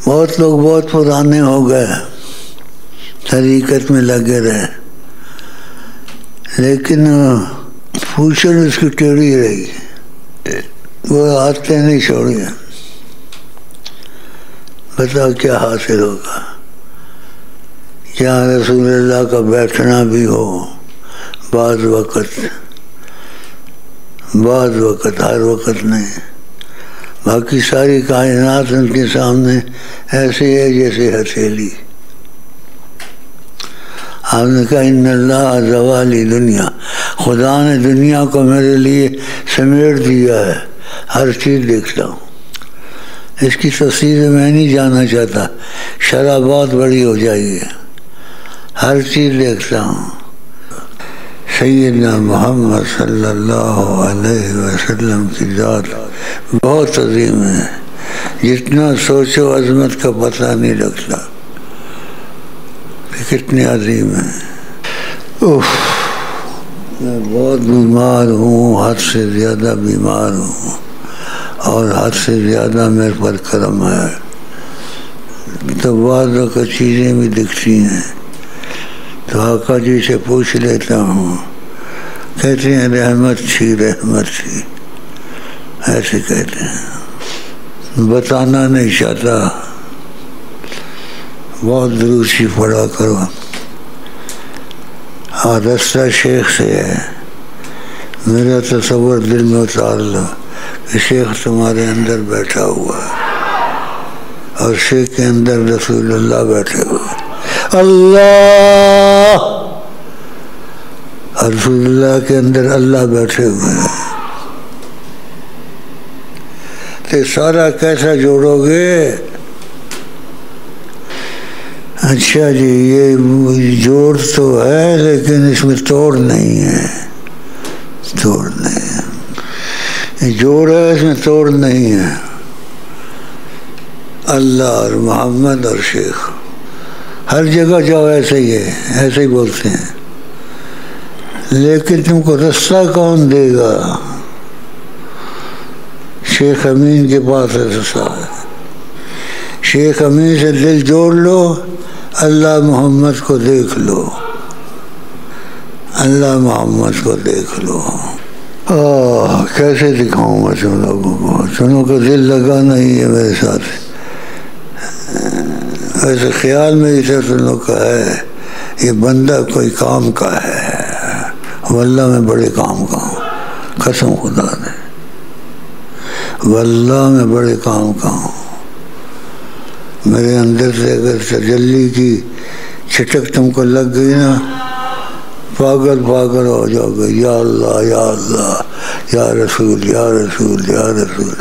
بہت لوگ بہت پرانے ہو گئے، طریقت میں لگے رہے، لیکن پوچھن اس کی ٹیڑھی رہی، وہ عادتیں نہیں چھوڑی۔ بتاؤ کیا حاصل ہوگا؟ جہاں رسول اللہ کا بیٹھنا بھی ہو، بعض وقت ہر وقت نہیں، باقی ساری کائنات ان کے سامنے ایسے ہے جیسے ہتھیلی۔ آپ نے کہا ان اللہ زوالی دنیا، خدا نے دنیا کو میرے لیے سمیٹ دیا ہے، ہر چیز دیکھتا ہوں۔ اس کی تفصیل میں نہیں جانا چاہتا، شرح بہت بڑی ہو جائے گی، ہر چیز دیکھتا ہوں۔ سیدنا محمد صلی اللہ علیہ وسلم کی ذات بہت عظیم ہے، جتنا سوچو عظمت کا پتہ نہیں لگتا کہ کتنی عظیم ہے۔ میں بہت بیمار ہوں، حد سے زیادہ بیمار ہوں، اور حد سے زیادہ میرے پر کرم ہے، تو بعض وقت چیزیں بھی دکھتی ہیں تو آقا جی سے پوچھ لیتا ہوں، کہتے ہیں رحمت تھی، ایسے کہتے ہیں، بتانا نہیں چاہتا۔ بہت درود شریف پڑھا کرو، اور رستہ شیخ سے ہے، میرا تصور دل میں اتار لو کہ شیخ تمہارے اندر بیٹھا ہوا ہے، اور شیخ کے اندر رسول اللہ بیٹھے ہوئے، اللہ، اور رسول اللہ کے اندر اللہ بیٹھے ہوئے ہیں۔ تو سارا کیسا جوڑو گے؟ اچھا جی، یہ جوڑ تو ہے لیکن اس میں توڑ نہیں ہے، توڑ نہیں ہے، جوڑ ہے اس میں توڑ نہیں ہے۔ اللہ اور محمد اور شیخ، ہر جگہ جاؤ ایسے ہی ہے، ایسے ہی بولتے ہیں، لیکن تم کو رستہ کون دے گا؟ شیخ امین کے پاس رستہ ہے، شیخ امین سے دل جوڑ لو، اللہ محمد کو دیکھ لو، اللہ محمد کو دیکھ لو۔ کیسے دکھاؤں میں تم لوگوں کو؟ تم لوگوں کا دل لگا نہیں ہے میرے ساتھ، ویسے خیال میں اسے تم لوگ کا ہے یہ بندہ کوئی کام کا ہے، واللہ میں بڑے کام کا ہوں، قسم خدا نے، واللہ میں بڑے کام کا ہوں۔ میرے اندر سے اگر تجلی کی چھٹک تم کو لگ گئی نا، پاگل ہو جاؤ گے، یا اللہ یا اللہ، یا رسول یا رسول یا رسول۔